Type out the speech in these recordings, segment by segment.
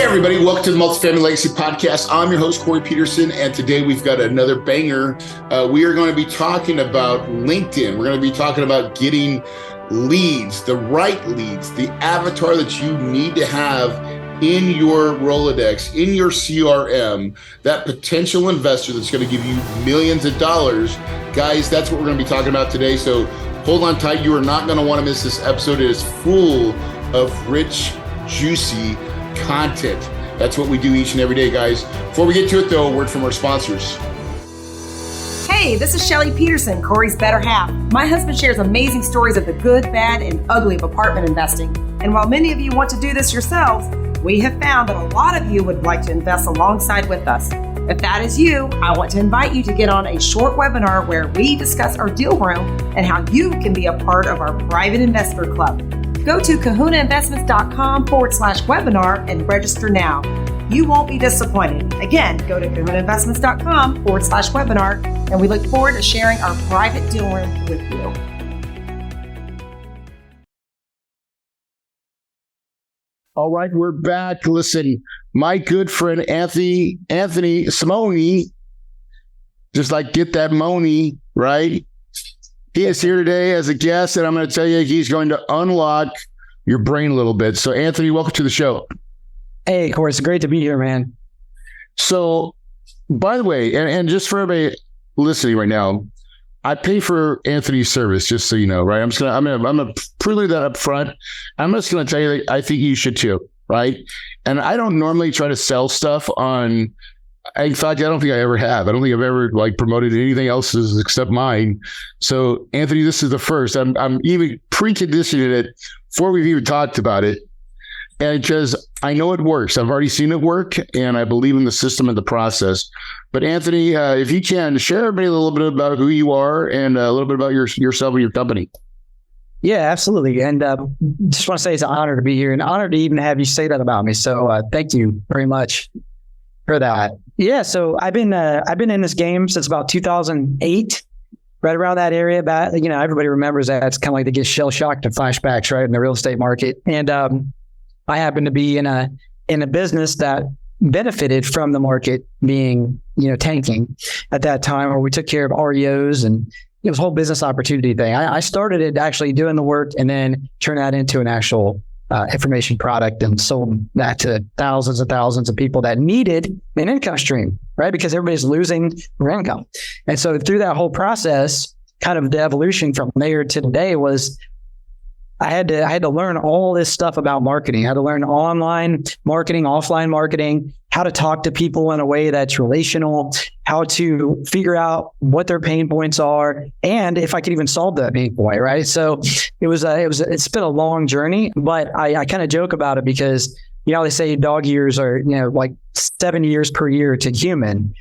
everybody, welcome to the Multifamily Legacy Podcast. I'm your host, Corey Peterson, and today we've got another banger. We are going to be talking about LinkedIn. We're going to be talking about getting leads, the right leads, the avatar that you need to have in your Rolodex, in your CRM, that potential investor that's going to give you millions of dollars. Guys, that's what we're going to be talking about today. So hold on tight. You are not going to want to miss this episode. It is full of rich, juicy content. That's what we do each and every day, guys. Before we get to it, though, a word from our sponsors. Hey, this is Shelly Peterson, Corey's better half. My husband shares amazing stories of the good, bad, and ugly of apartment investing. And while many of you want to do this yourselves, we have found that a lot of you would like to invest alongside with us. If that is you, I want to invite you to get on a short webinar where we discuss our deal room and how you can be a part of our private investor club. Go to kahunainvestments.com/webinar and register now. You won't be disappointed. Again, go to kahunainvestments.com/webinar, and we look forward to sharing our private deal room with you. All right, we're back. Listen, my good friend Anthony Simonie, just like get that money, right? He is here today as a guest, and I'm going to tell you he's going to unlock your brain a little bit. So, Anthony, welcome to the show. Hey, Corey, it's great to be here, man. So, by the way, and just for everybody listening right now, I pay for Anthony's service, just so you know, right? I'm gonna prelude that up front. I'm just gonna tell you that I think you should too, right? And I don't normally try to sell stuff on. In fact, I don't think I ever have. I don't think I've ever promoted anything else except mine. So, Anthony, this is the first. I'm even preconditioning it before we've even talked about it. And just, I know it works. I've already seen it work, and I believe in the system and the process. But Anthony, if you can, share everybody a little bit about who you are and a little bit about yourself and your company. Yeah, absolutely. And just want to say it's an honor to be here, and an honor to even have you say that about me. So thank you very much for that. Yeah, so I've been in this game since about 2008, right around that area. But everybody remembers that. It's kind of like they get shell shocked and flashbacks, right, in the real estate market. And I happen to be in a business that benefited from the market being, tanking at that time, where we took care of REOs, and it was a whole business opportunity thing. I started it actually doing the work and then turned that into an actual information product and sold that to thousands and thousands of people that needed an income stream, right? Because everybody's losing their income. And so through that whole process, kind of the evolution from there to today was I had to learn all this stuff about marketing. I had to learn online marketing, offline marketing, how to talk to people in a way that's relational, how to figure out what their pain points are, and if I could even solve that pain point, right? So it's been a long journey, but I kind of joke about it because, they say dog years are, like 7 years per year to human.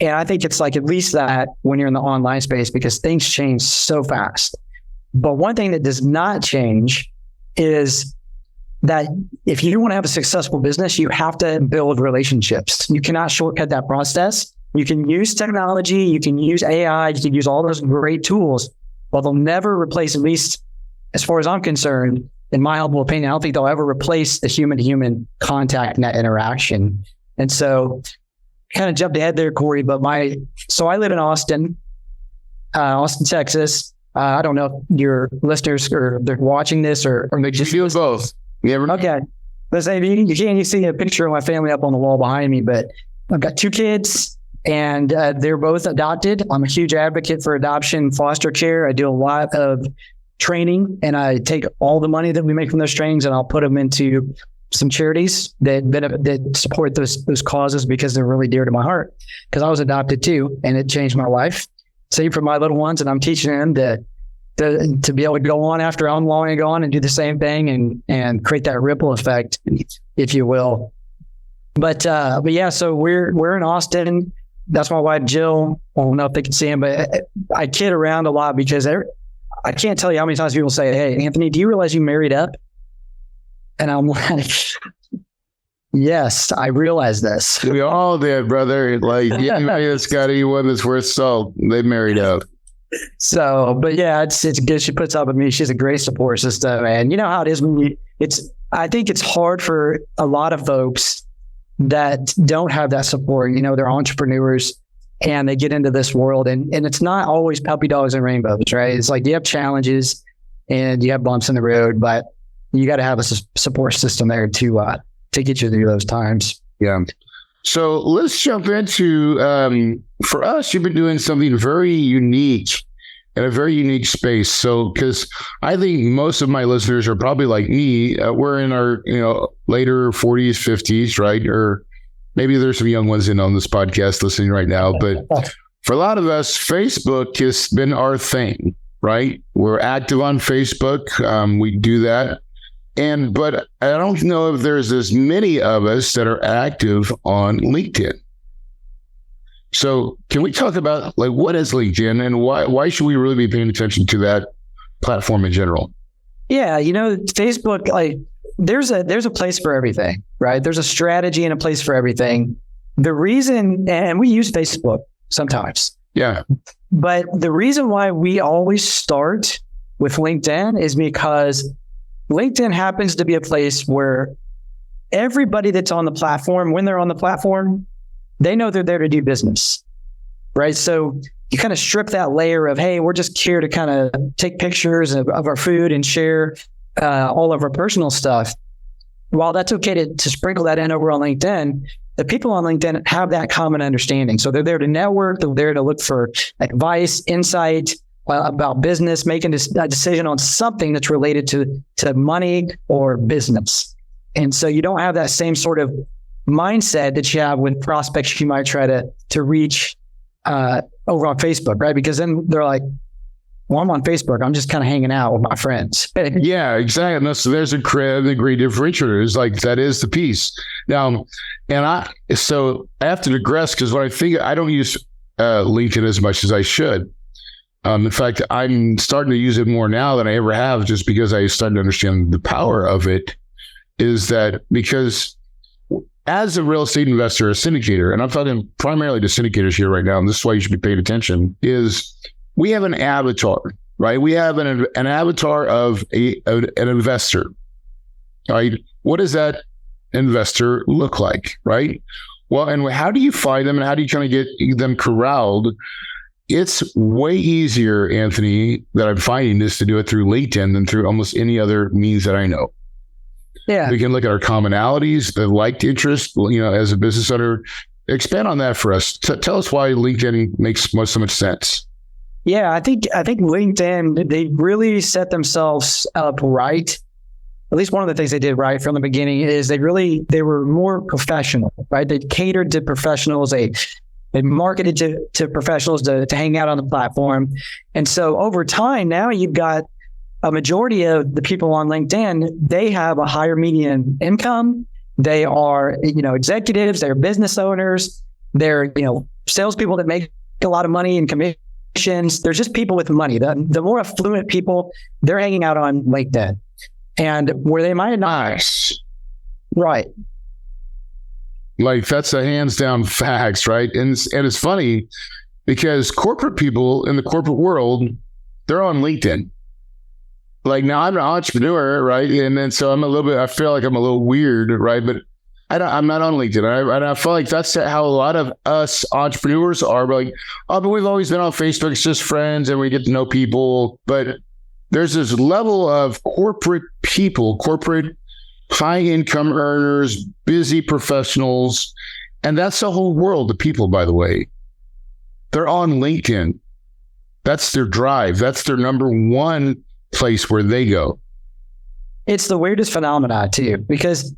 And I think it's like at least that when you're in the online space, because things change so fast. But one thing that does not change is that if you want to have a successful business, you have to build relationships. You cannot shortcut that process. You can use technology, you can use AI, you can use all those great tools, but they'll never replace, at least as far as I'm concerned, in my humble opinion, I don't think they'll ever replace the human-to-human contact and that interaction. And so kind of jumped ahead there, Corey, but so I live in Austin, Texas. I don't know if your listeners are they're watching this or they just do both. Okay. Let's say you see a picture of my family up on the wall behind me, but I've got 2 kids and they're both adopted. I'm a huge advocate for adoption, foster care. I do a lot of training, and I take all the money that we make from those trainings and I'll put them into some charities that support those causes because they're really dear to my heart. Because I was adopted too, and it changed my life. Same for my little ones, and I'm teaching them to be able to go on after I'm long gone and do the same thing and create that ripple effect, if you will. But yeah, so we're in Austin. That's my wife, Jill. I don't know if they can see him, but I kid around a lot because I can't tell you how many times people say, "Hey, Anthony, do you realize you married up?" And I'm like, yes, I realize this. We all did, brother. It's got anyone that's worth salt. They married up. So, but yeah, it's good. She puts up with me. She's a great support system. And you know how it is when I think it's hard for a lot of folks that don't have that support. You know, they're entrepreneurs and they get into this world, and it's not always puppy dogs and rainbows, right? It's like you have challenges and you have bumps in the road, but you got to have a support system there to get you through those times. Yeah. So let's jump into, for us, you've been doing something very unique in a very unique space. So, because I think most of my listeners are probably like me. We're in our, later 40s, 50s, right? Or maybe there's some young ones in on this podcast listening right now. But for a lot of us, Facebook has been our thing, right? We're active on Facebook. We do that. But I don't know if there's as many of us that are active on LinkedIn. So can we talk about what is LinkedIn and why should we really be paying attention to that platform in general? Yeah, Facebook, there's a place for everything, right? There's a strategy and a place for everything. The reason, and we use Facebook sometimes. Yeah. But the reason why we always start with LinkedIn is because LinkedIn happens to be a place where everybody that's on the platform, when they're on the platform, they know they're there to do business, right? So you kind of strip that layer of, hey, we're just here to kind of take pictures of our food and share all of our personal stuff. While that's okay to sprinkle that in over on LinkedIn, the people on LinkedIn have that common understanding. So they're there to network, they're there to look for advice, insight, about business, making a decision on something that's related to money or business. And so you don't have that same sort of mindset that you have with prospects you might try to reach over on Facebook, right? Because then they're like, well, I'm on Facebook. I'm just kind of hanging out with my friends. Yeah, exactly. So there's a great differentiator. It's like, that is the piece. Now, I have to digress because when I don't use LinkedIn as much as I should. In fact, I'm starting to use it more now than I ever have, just because I started to understand the power of it. Is that because as a real estate investor, a syndicator, and I'm talking primarily to syndicators here right now, and this is why you should be paying attention, is we have an avatar, right? We have an avatar of an investor, right? What does that investor look like, right? Well, and how do you find them and how do you kind of get them corralled? It's way easier, Anthony, that I'm finding this to do it through LinkedIn than through almost any other means that I know. Yeah. We can look at our commonalities, the liked interest, as a business owner. Expand on that for us. Tell us why LinkedIn makes so much sense. Yeah, I think LinkedIn, they really set themselves up right. At least one of the things they did right from the beginning is they were more professional, right? They catered to professionals. They marketed to professionals to hang out on the platform. And so over time, now you've got a majority of the people on LinkedIn, they have a higher median income. They are, executives, they're business owners, they're, salespeople that make a lot of money in commissions. There's just people with money. The more affluent people, they're hanging out on LinkedIn. And where they might not. Nice. Right. Like, that's a hands down facts, right? And it's funny because corporate people in the corporate world, they're on LinkedIn. Like, now I'm an entrepreneur, right? And then so I feel like I'm a little weird, right? But I'm not on LinkedIn. And I feel like that's how a lot of us entrepreneurs are. We're like, oh, but we've always been on Facebook. It's just friends and we get to know people. But there's this level of corporate people, corporate high income earners, busy professionals. And that's the whole world of people, by the way. They're on LinkedIn. That's their drive. That's their number one place where they go. It's the weirdest phenomenon too, because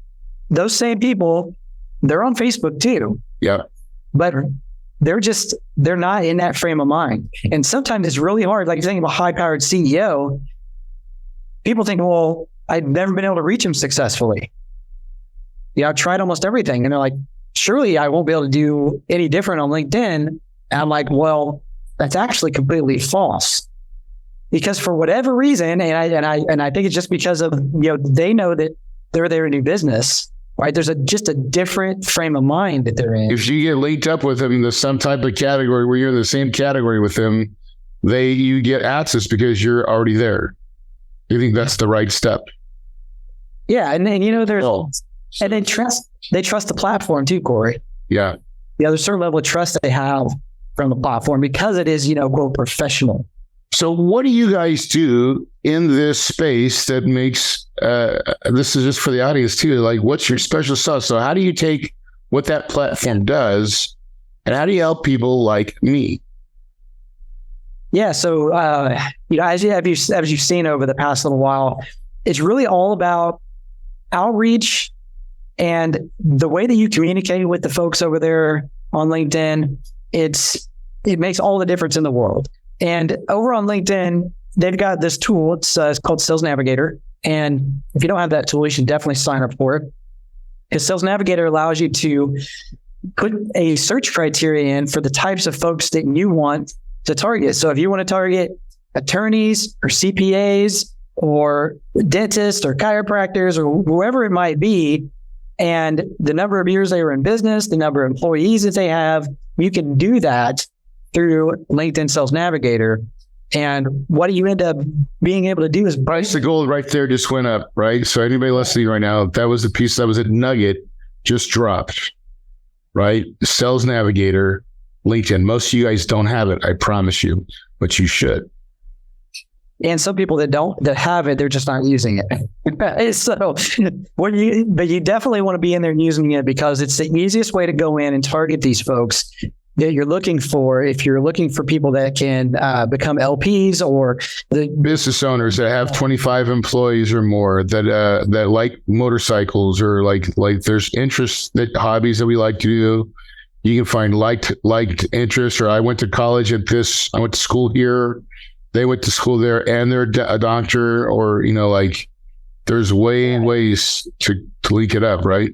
those same people, they're on Facebook too. Yeah. But they're not in that frame of mind. And sometimes it's really hard. Like, you think of a high-powered CEO, people think, well, I've never been able to reach him successfully. I've tried almost everything. And they're like, surely I won't be able to do any different on LinkedIn. And I'm like, well, that's actually completely false. Because for whatever reason, and I think it's just because of, they know that they're there to do business, right? There's just a different frame of mind that they're in. If you get linked up with them in some type of category where you're in the same category with them, you get access because you're already there. You think that's the right step? Yeah, and there's And they trust the platform too, Corey. Yeah. There's a certain level of trust they have from the platform because it is, quote, professional. So what do you guys do in this space that makes, this is just for the audience too, like what's your special sauce? So how do you take what that platform does and how do you help people like me? Yeah. So, as you've seen over the past little while, it's really all about outreach and the way that you communicate with the folks over there on LinkedIn. It makes all the difference in the world. And over on LinkedIn, they've got this tool. It's called Sales Navigator. And if you don't have that tool, you should definitely sign up for it. Because Sales Navigator allows you to put a search criteria in for the types of folks that you want to target. So if you want to target attorneys or CPAs or dentists or chiropractors or whoever it might be, and the number of years they were in business, the number of employees that they have, you can do that through LinkedIn Sales Navigator. And what you end up being able to do is price of gold right there just went up, right? So anybody listening right now, that was a nugget just dropped, right? Sales Navigator, LinkedIn. Most of you guys don't have it, I promise you, but you should. And some people that have it, they're just not using it. So, but you definitely want to be in there using it because it's the easiest way to go in and target these folks that you're looking for. If you're looking for people that can become LPs or the business owners that have 25 employees or more, that like motorcycles or like there's interests, that hobbies that we like to do. You can find liked interests. Or I went to college at this. I went to school here. They went to school there, and they're a doctor. Or there's ways to link it up, right?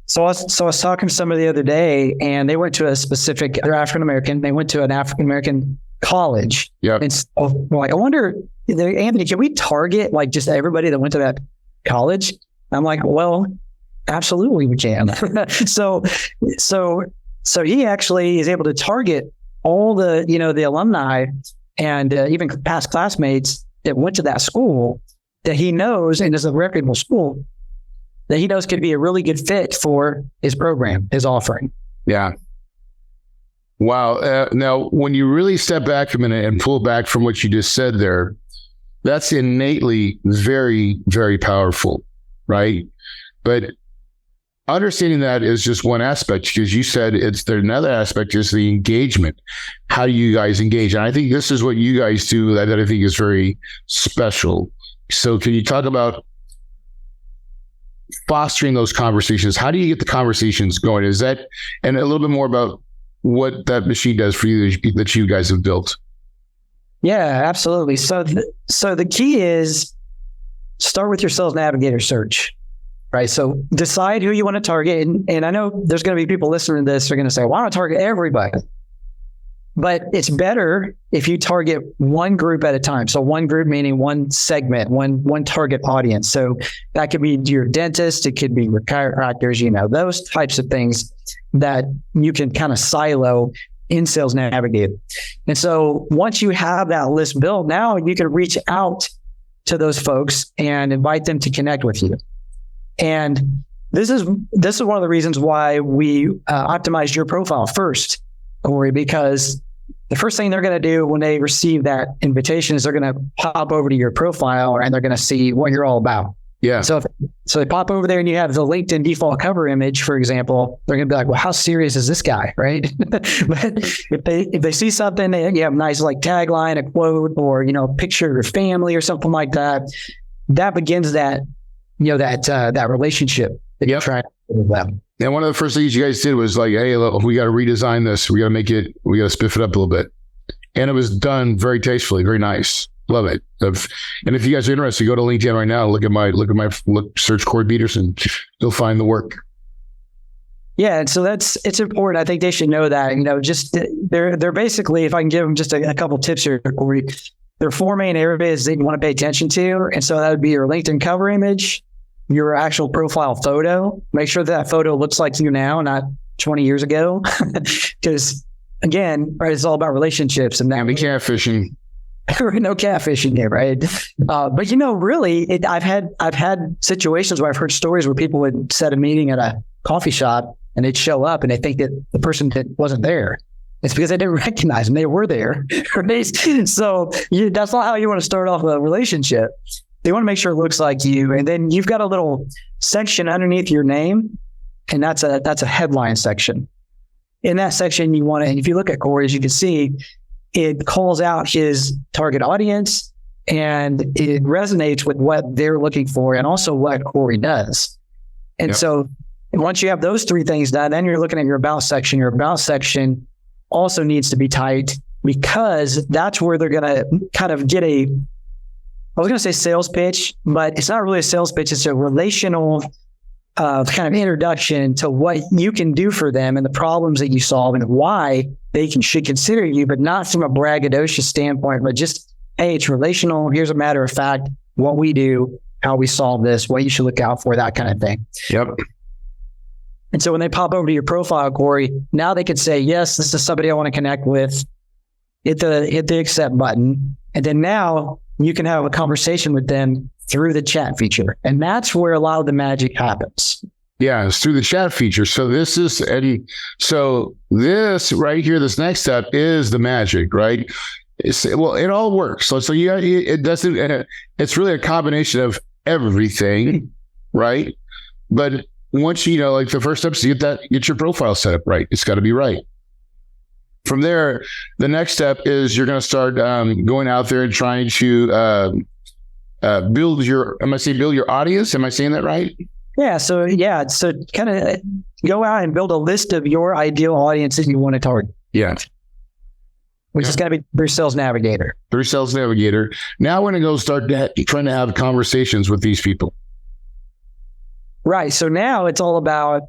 So I was talking to somebody the other day, and they went to they're African American. They went to an African American college. Yeah. And so, I wonder, Anthony, can we target just everybody that went to that college? I'm like, well, absolutely we can. So he actually is able to target all the the alumni and even past classmates that went to that school that he knows and is a reputable school that he knows could be a really good fit for his program, his offering. Yeah. Wow. Now, when you really step back a minute and pull back from what you just said there, that's innately very, very powerful, right? But understanding that is just one aspect, because you said another aspect is the engagement. How do you guys engage? And I think this is what you guys do that I think is very special. So can you talk about fostering those conversations? How do you get the conversations going? And a little bit more about what that machine does for you that you guys have built. Yeah, absolutely. So the key is start with your Sales Navigator search, right? So decide who you want to target. And I know there's going to be people listening to this, they're going to say, well, I want to target everybody. But it's better if you target one group at a time. So one group meaning one segment, one target audience. So that could be your dentist, it could be your chiropractors, those types of things that you can kind of silo in Sales Navigator. And so once you have that list built, now you can reach out to those folks and invite them to connect with you. And this is one of the reasons why we optimized your profile first, Corey, because the first thing they're going to do when they receive that invitation is they're going to pop over to your profile and they're going to see what you're all about. Yeah. So they pop over there and you have the LinkedIn default cover image, for example, they're going to be like, well, how serious is this guy? Right. But if they see something, you have a nice tagline, a quote, or, a picture of your family or something like that, that begins that, that relationship that you're trying to with them. And one of the first things you guys did was hey, look, we got to redesign this. We got to spiff it up a little bit. And it was done very tastefully, very nice. Love it. And if you guys are interested, go to LinkedIn right now. Look at my search Corey Peterson. You'll find the work. Yeah. And so it's important. I think they should know that, just they're basically, if I can give them just a couple tips here, Corey, there are four main areas that you want to pay attention to. And so that would be your LinkedIn cover image, your actual profile photo. Make sure that photo looks like you now, not 20 years ago. Because again, right, it's all about relationships. And be catfishing. No catfishing here, right? But really, I've had situations where I've heard stories where people would set a meeting at a coffee shop and they'd show up and they think that the person that wasn't there. It's because they didn't recognize them. They were there. So that's not how you want to start off a relationship. They want to make sure it looks like you. And then you've got a little section underneath your name, and that's a headline section. In that section, you want to, and if you look at Corey, as you can see, it calls out his target audience and it resonates with what they're looking for and also what Corey does. And so once you have those three things done, then you're looking at your about section. Your about section also needs to be tight because that's where they're going to kind of get I was going to say sales pitch, but it's not really a sales pitch. It's a relational kind of introduction to what you can do for them and the problems that you solve and why they should consider you, but not from a braggadocious standpoint, but just, hey, it's relational. Here's a matter of fact, what we do, how we solve this, what you should look out for, that kind of thing. Yep. And so when they pop over to your profile, Corey, now they could say, yes, this is somebody I want to connect with. Hit the accept button. And then now you can have a conversation with them through the chat feature. And that's where a lot of the magic happens. Yeah, it's through the chat feature. So this right here, this next step is the magic, right? It all works. So it doesn't, it's really a combination of everything, right? But once like the first step is get your profile set up right. It's got to be right. From there, the next step is you're going to start going out there and trying to build your audience. Am I saying that right? Yeah. So kind of go out and build a list of your ideal audience that you want to target. Yeah. Which is going to be through Sales Navigator. Through Sales Navigator. Now we're going to go start trying to have conversations with these people. Right. So now it's all about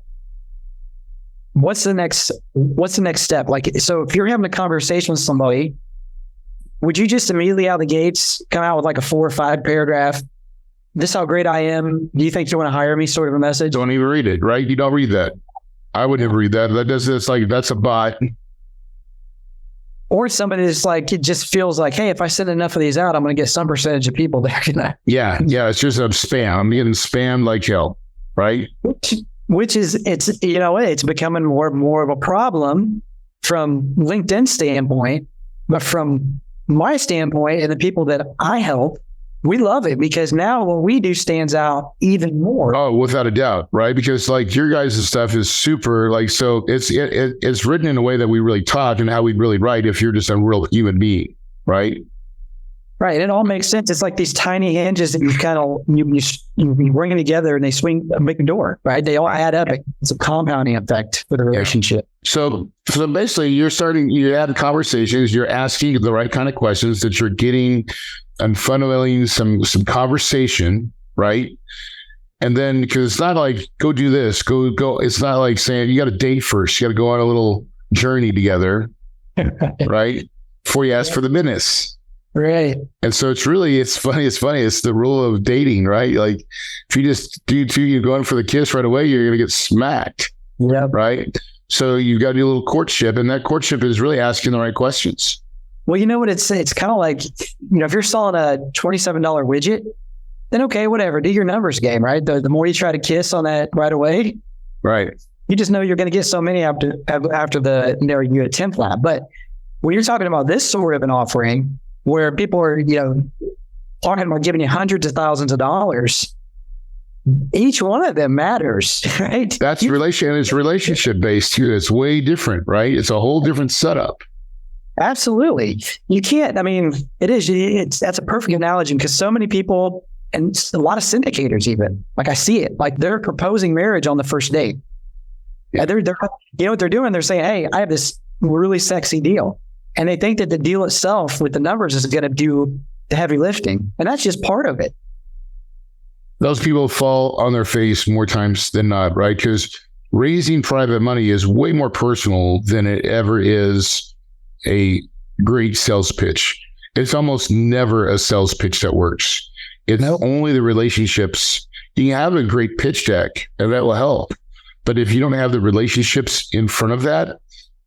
what's the next step? Like, so if you're having a conversation with somebody, would you just immediately out of the gates come out with like a 4 or 5 paragraph? This is how great I am. Do you think you want to hire me? Sort of a message. Don't even read it, right? You don't read that. I would never read that. It's like, that's a bot. Or somebody that's like, it just feels like, hey, if I send enough of these out, I'm going to get some percentage of people there. Yeah. It's just a spam. I'm getting spammed like hell, right? Which is, it's becoming more of a problem from LinkedIn standpoint, but from my standpoint and the people that I help, we love it because now what we do stands out even more. Oh, without a doubt, right? Because like your guys' stuff is super so it's written in a way that we really talk and how we really write if you're just a real human being, right? Right. It all makes sense. It's like these tiny hinges that you kind of you bring them together and they swing a big door, right? They all add up. It's a compounding effect for the relationship. Yeah. So basically you add conversations, you're asking the right kind of questions that you're getting and funneling some conversation, right? And then, because it's not like, go do this, go. It's not like saying you got to date first. You got to go on a little journey together, right? Before you ask for the business. Right. And so it's funny. It's the rule of dating, right? Like if you just you're going for the kiss right away, you're going to get smacked. Yeah. Right. So you got to do a little courtship, and that courtship is really asking the right questions. Well, you know what it's kind of like, if you're selling a $27 widget, then okay, whatever, do your numbers game, right? The more you try to kiss on that right away, right? You just know you're going to get so many after you attempt that. But when you're talking about this sort of an offering where people are, talking about giving you hundreds of thousands of dollars, each one of them matters, right? That's it's relationship based too. It's way different, right? It's a whole different setup. Absolutely. You can't, that's a perfect analogy because so many people and a lot of syndicators even, like I see it, like they're proposing marriage on the first date. Yeah. They're what they're doing? They're saying, hey, I have this really sexy deal. And they think that the deal itself with the numbers is going to do the heavy lifting. And that's just part of it. Those people fall on their face more times than not, right? Because raising private money is way more personal than it ever is a great sales pitch. It's almost never a sales pitch that works. It's only the relationships. You can have a great pitch deck and that will help. But if you don't have the relationships in front of that,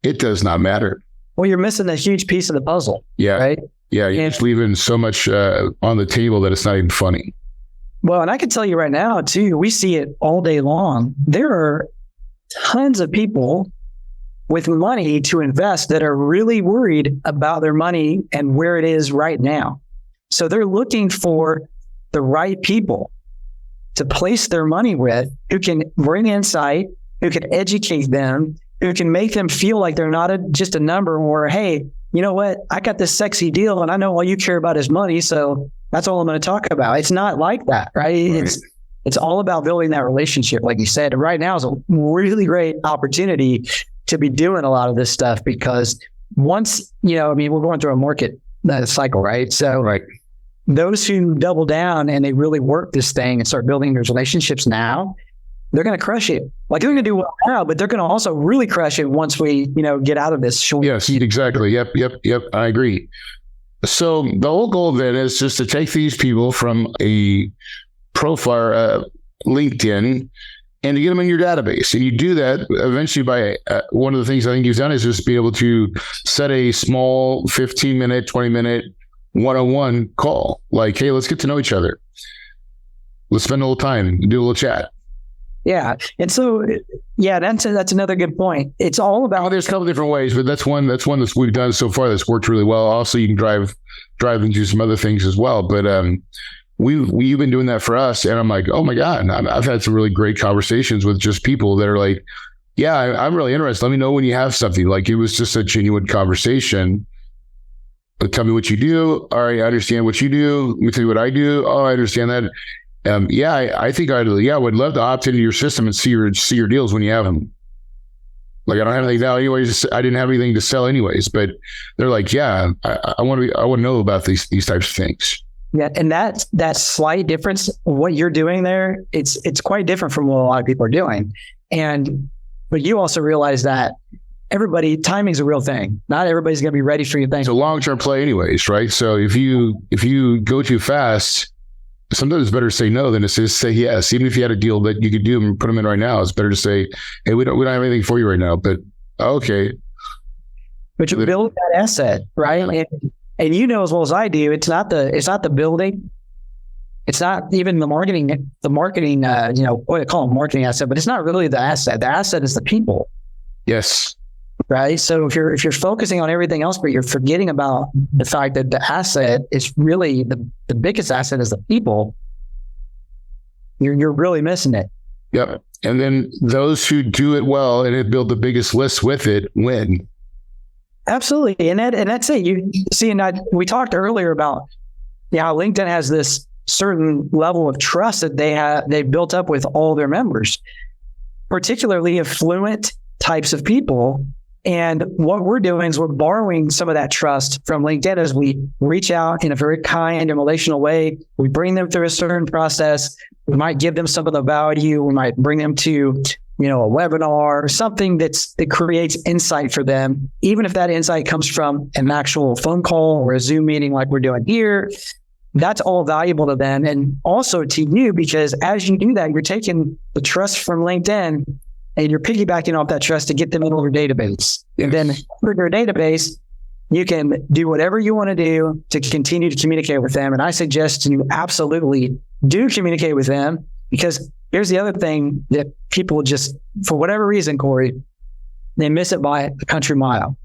it does not matter. Well, you're missing a huge piece of the puzzle. Yeah. Right. Yeah, you're just leaving so much on the table that it's not even funny. Well, and I can tell you right now, too, we see it all day long. There are tons of people with money to invest that are really worried about their money and where it is right now. So they're looking for the right people to place their money with, who can bring insight, who can educate them, who can make them feel like they're not just a number, or, hey, you know what? I got this sexy deal and I know all you care about is money. So that's all I'm going to talk about. It's not like that, right? It's all about building that relationship, like you said. And right now is a really great opportunity to be doing a lot of this stuff, because once, we're going through a market cycle, right? So those who double down and they really work this thing and start building those relationships now, they're going to crush it. Like, they're going to do well now, but they're going to also really crush it once we, get out of this short. Yes, exactly. Yep. I agree. So the whole goal then is just to take these people from a profile, LinkedIn, and to get them in your database. And you do that eventually by one of the things I think you've done is just be able to set a small 15-minute, 20-minute one-on-one call. Like, hey, let's get to know each other. Let's spend a little time, do a little chat. Yeah. And so, that's another good point. It's all about, there's a couple different ways, but that's one that we've done so far that's worked really well. Also, you can drive into some other things as well. But we've been doing that for us. And I'm like, oh my God, I've had some really great conversations with just people that are like, yeah, I'm really interested. Let me know when you have something. Like, it was just a genuine conversation. But tell me what you do. All right, I understand what you do. Let me tell you what I do. Oh, I understand that. I think I would love to opt into your system and see your deals when you have them. Like, I don't have anything now anyways. I didn't have anything to sell anyways, but they're like, yeah, I want to know about these types of things. Yeah. And that slight difference, what you're doing there, it's quite different from what a lot of people are doing. But you also realize that timing's a real thing. Not everybody's going to be ready for your thing. It's a long-term play anyways, right? So if you go too fast, sometimes it's better to say no than to say yes. Even if you had a deal that you could do and put them in right now, it's better to say, hey, we don't have anything for you right now, but okay. But you build that asset, right? And you know as well as I do, it's not the building. It's not even the marketing, what I call them marketing asset, but it's not really the asset. The asset is the people. Yes. Right. So if you're focusing on everything else, but you're forgetting about the fact that the asset is really the biggest asset is the people, you're really missing it. Yep. And then those who do it well and build the biggest list with it win. Absolutely. And that's it. You see, and we talked earlier about how LinkedIn has this certain level of trust that they've built up with all their members, particularly affluent types of people. And what we're doing is we're borrowing some of that trust from LinkedIn as we reach out in a very kind and relational way. We bring them through a certain process. We might give them some of the value. We might bring them to, a webinar or something that creates insight for them. Even if that insight comes from an actual phone call or a Zoom meeting like we're doing here, that's all valuable to them. And also to you, because as you do that, you're taking the trust from LinkedIn and you're piggybacking off that trust to get them into your database. Yes. And then for your database, you can do whatever you want to do to continue to communicate with them. And I suggest you absolutely do communicate with them, because here's the other thing that people just, for whatever reason, Corey, they miss it by a country mile.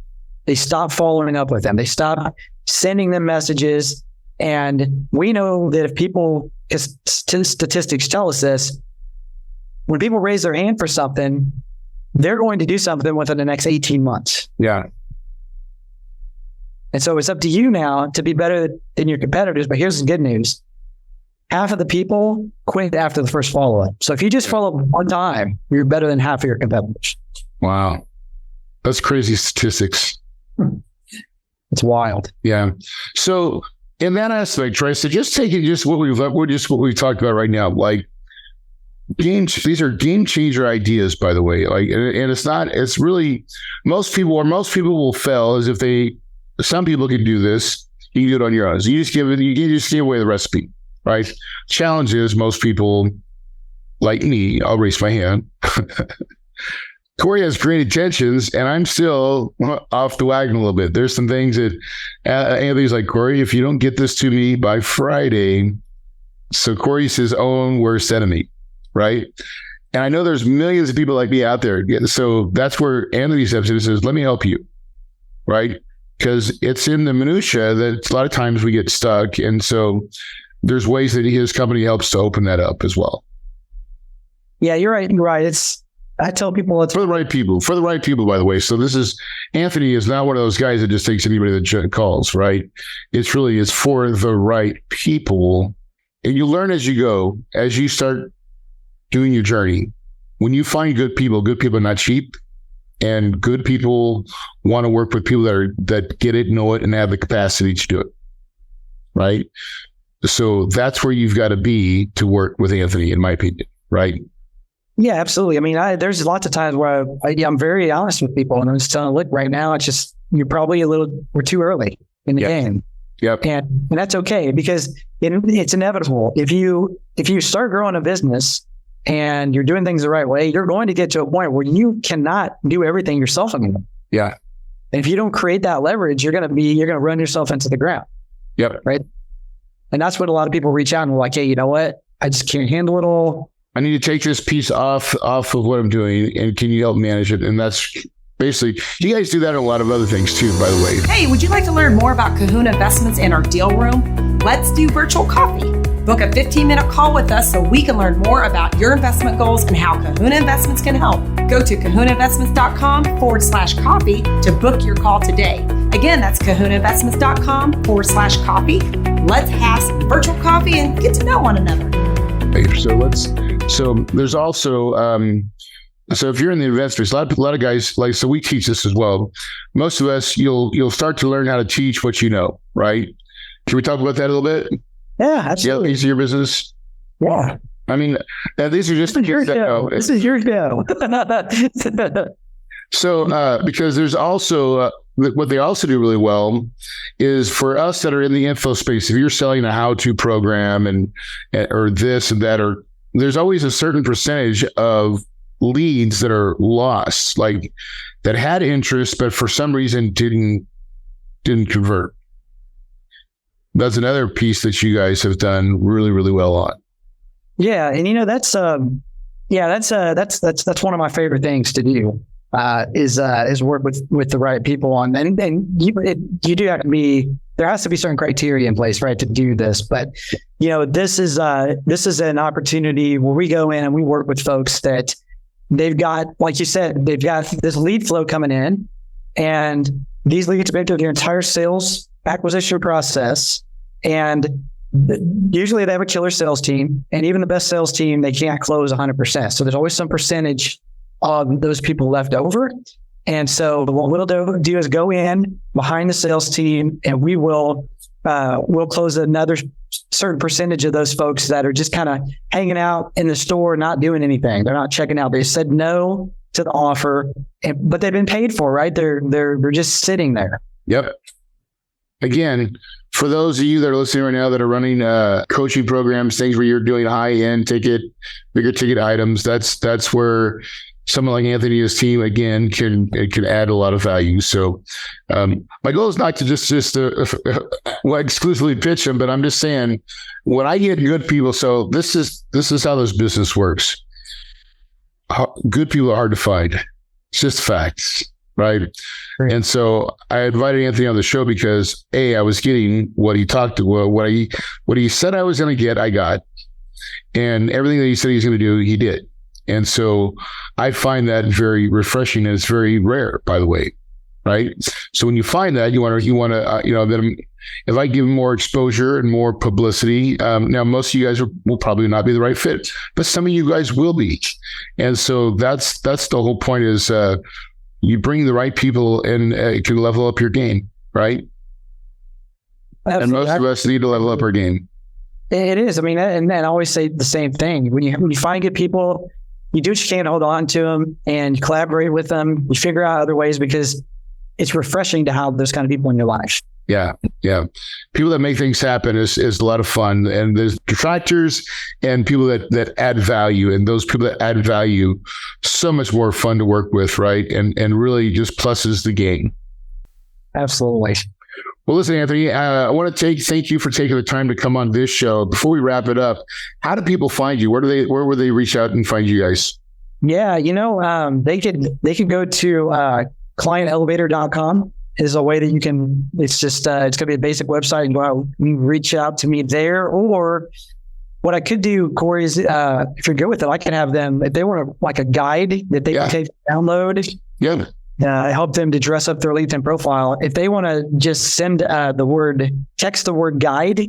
They stop following up with them. They stop sending them messages. And we know that if people, because statistics tell us this, when people raise their hand for something, they're going to do something within the next 18 months. Yeah. And so it's up to you now to be better than your competitors. But here's the good news. Half of the people quit after the first follow-up. So if you just follow up one time, you're better than half of your competitors. Wow. That's crazy statistics. It's wild. Yeah. So in that aspect, right? So just taking what we've talked about right now, like these are game changer ideas, by the way. Like, and it's really, most people will fail as if some people can do this. You can do it on your own. So you just give away the recipe, right? Challenge is most people, like me, I'll raise my hand, Corey has great intentions, and I'm still off the wagon a little bit. There's some things that Anthony's like, Corey, if you don't get this to me by Friday, so Corey's his own worst enemy, right? And I know there's millions of people like me out there. So that's where Anthony steps in and says, let me help you, right? Because it's in the minutia that a lot of times we get stuck. And so there's ways that his company helps to open that up as well. Yeah, you're right. You're right. I tell people it's for the right people, by the way. So Anthony is not one of those guys that just takes anybody that calls, right? It's for the right people. And you learn as you go, as you start doing your journey. When you find good people are not cheap, and good people want to work with people that get it, know it, and have the capacity to do it, right? So that's where you've got to be to work with Anthony, in my opinion, right? Yeah, absolutely. I mean, there's lots of times where I'm very honest with people, and I'm just telling them, look, right now, it's just, you're probably we're too early in the game. Yep. And that's okay, because it's inevitable. If you start growing a business and you're doing things the right way, you're going to get to a point where you cannot do everything yourself anymore. Yeah. And if you don't create that leverage, you're going to run yourself into the ground. Yep. Right. And that's what a lot of people reach out and are like, hey, you know what? I just can't handle it all. I need to take this piece off of what I'm doing, and can you help manage it? And that's basically, you guys do that in a lot of other things too, by the way. Hey, would you like to learn more about Kahuna Investments in our deal room? Let's do virtual coffee. Book a 15-minute call with us so we can learn more about your investment goals and how Kahuna Investments can help. Go to kahunainvestments.com/coffee to book your call today. Again, that's kahunainvestments.com/coffee. Let's have some virtual coffee and get to know one another. So there's also, so if you're in the investment space, a lot of guys, like, so we teach this as well. Most of us, you'll start to learn how to teach what you know, right? Can we talk about that a little bit? Yeah, absolutely. Yeah, easy your business. Yeah. I mean, these are just... This is your show. So, because there's also, what they also do really well is for us that are in the info space, if you're selling a how-to program or this and that, or there's always a certain percentage of leads that are lost, like that had interest, but for some reason didn't convert. That's another piece that you guys have done really, really well on. Yeah. And that's one of my favorite things to do, is work with the right people on, and you do have to there has to be certain criteria in place, right, to do this. But, this is an opportunity where we go in and we work with folks that they've got, like you said, they've got this lead flow coming in, and these leads go through their entire sales acquisition process. And usually they have a killer sales team, and even the best sales team, they can't close 100%. So there's always some percentage of those people left over. And so what we'll do is go in behind the sales team, and we'll close another certain percentage of those folks that are just kind of hanging out in the store, not doing anything. They're not checking out. They said no to the offer, but they've been paid for, right? They're just sitting there. Yep. Again, for those of you that are listening right now that are running coaching programs, things where you're doing high-end ticket, bigger ticket items, that's where someone like Anthony and his team, again, can add a lot of value. So my goal is not to just exclusively pitch them, but I'm just saying, when I get good people, so this is how this business works. Good people are hard to find. It's just facts, right? Great. And so I invited Anthony on the show because I was getting what he talked to, what he said I was going to get, I got, and everything that he said he's going to do, he did. And so I find that very refreshing, and it's very rare, by the way, right? So when you find that, you want to, if I give him more exposure and more publicity, now most of you guys will probably not be the right fit, but some of you guys will be. And so that's the whole point is, you bring the right people and it can level up your game, right? Absolutely. And most of us need to level up our game. It is. I mean, and I always say the same thing. When you find good people, you do what you can to hold on to them and collaborate with them. You figure out other ways, because it's refreshing to have those kind of people in your life. Yeah. People that make things happen is a lot of fun. And there's detractors and people that add value. And those people that add value, so much more fun to work with, right? And really just pluses the game. Absolutely. Well, listen, Anthony, I want to thank you for taking the time to come on this show. Before we wrap it up, how do people find you? Where would they reach out and find you guys? Yeah, they could go to clientelevator.com is a way that you can, it's just, it's going to be a basic website and go out and reach out to me there. Or what I could do, Corey, is if you're good with it, I can have them, if they want like a guide that they can take download. Yeah. Help them to dress up their LinkedIn profile. If they want to just send text the word guide,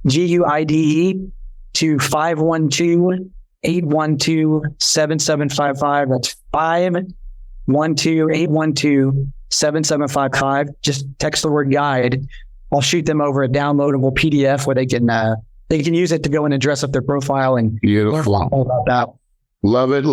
GUIDE, to 512-812-7755. That's 512-812-7755. Just text the word guide. I'll shoot them over a downloadable PDF where they can use it to go in and dress up their profile and learn all about that. Love it.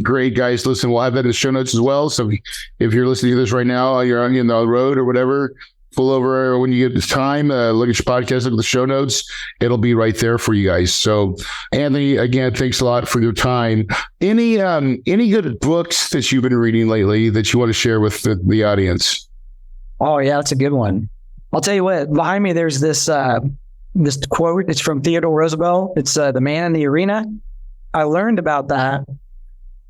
Great, guys. Listen, we'll have that in the show notes as well. So if you're listening to this right now, you're on the road or whatever, pull over when you get this time, look at your podcast, look at the show notes. It'll be right there for you guys. So Anthony, again, thanks a lot for your time. Any good books that you've been reading lately that you want to share with the audience? Oh yeah, that's a good one. I'll tell you what, behind me, there's this quote. It's from Theodore Roosevelt. It's The Man in the Arena. I learned about that.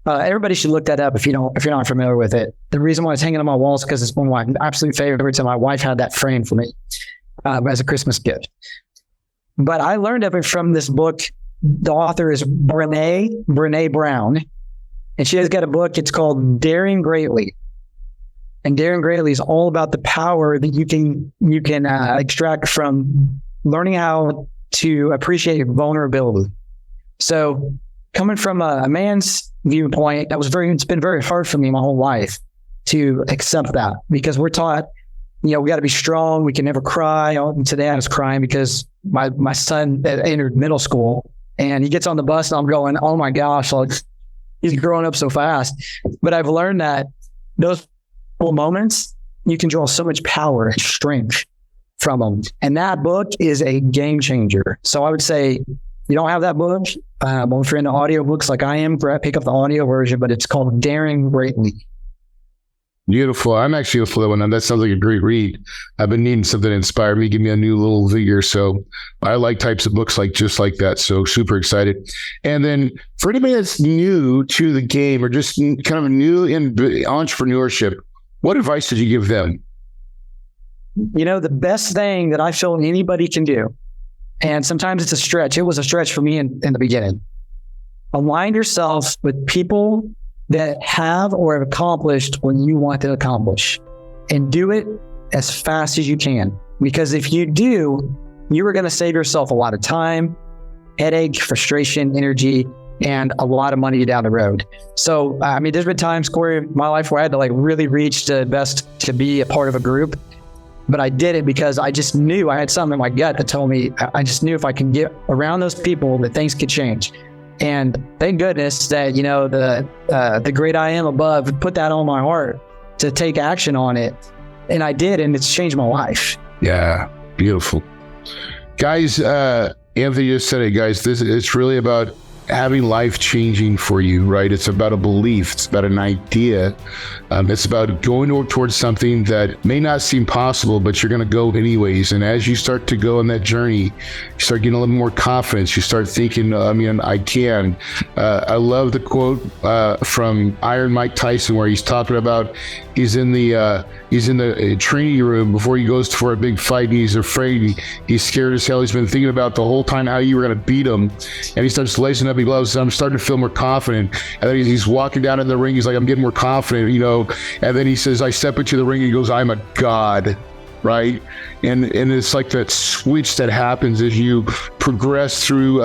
Everybody should look that up if you're not familiar with it. The reason why it's hanging on my walls is because it's one of my absolute favorites, and my wife had that frame for me as a Christmas gift. But I learned of it from this book. The author is Brené Brown, and she has got a book. It's called Daring Greatly, and Daring Greatly is all about the power that you can extract from learning how to appreciate vulnerability. So, coming from a man's viewpoint, it's been very hard for me my whole life to accept that, because we're taught, we got to be strong. We can never cry. Today I was crying because my son entered middle school and he gets on the bus and I'm going, oh my gosh, he's growing up so fast. But I've learned that those moments, you can draw so much power and strength from them. And that book is a game changer. So I would say, you don't have that book, well, if you're into audiobooks like I am, pick up the audio version, but it's called Daring Greatly. Beautiful. I'm actually for that one. That sounds like a great read. I've been needing something to inspire me, give me a new little vigor. So I like types of books just like that. So super excited. And then for anybody that's new to the game or just kind of new in entrepreneurship, what advice did you give them? The best thing that I feel anybody can do, and sometimes it's a stretch. It was a stretch for me in the beginning. Align yourself with people that have or have accomplished what you want to accomplish, and do it as fast as you can. Because if you do, you are going to save yourself a lot of time, headache, frustration, energy, and a lot of money down the road. So, there's been times, Corey, in my life where I had to really reach the best to be a part of a group. But I did it because I just knew I had something in my gut that told me, I just knew if I can get around those people that things could change. And thank goodness that, the great I am above put that on my heart to take action on it. And I did, and it's changed my life. Yeah, beautiful. Guys, Anthony just said it, guys, it's really about having life changing for you, right? It's about a belief. It's about an idea. It's about going towards something that may not seem possible, but you're going to go anyways. And as you start to go on that journey, you start getting a little more confidence. You start thinking, I can. I love the quote from Iron Mike Tyson, where he's talking about he's in the training room before he goes for a big fight, and he's afraid. He's scared as hell. He's been thinking about the whole time how you were going to beat him, and he starts lacing up his gloves. I'm starting to feel more confident. And then he's walking down in the ring. He's like, I'm getting more confident, And then he says, I step into the ring. He goes, I'm a god, right? And it's like that switch that happens as you progress through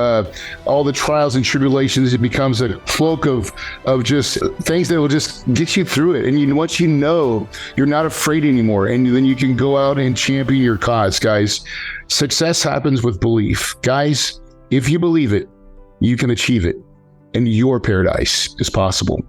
all the trials and tribulations. It becomes a cloak of just things that will just get you through it. And once you know, you're not afraid anymore. And then you can go out and champion your cause, guys. Success happens with belief. Guys, if you believe it, you can achieve it. And your paradise is possible.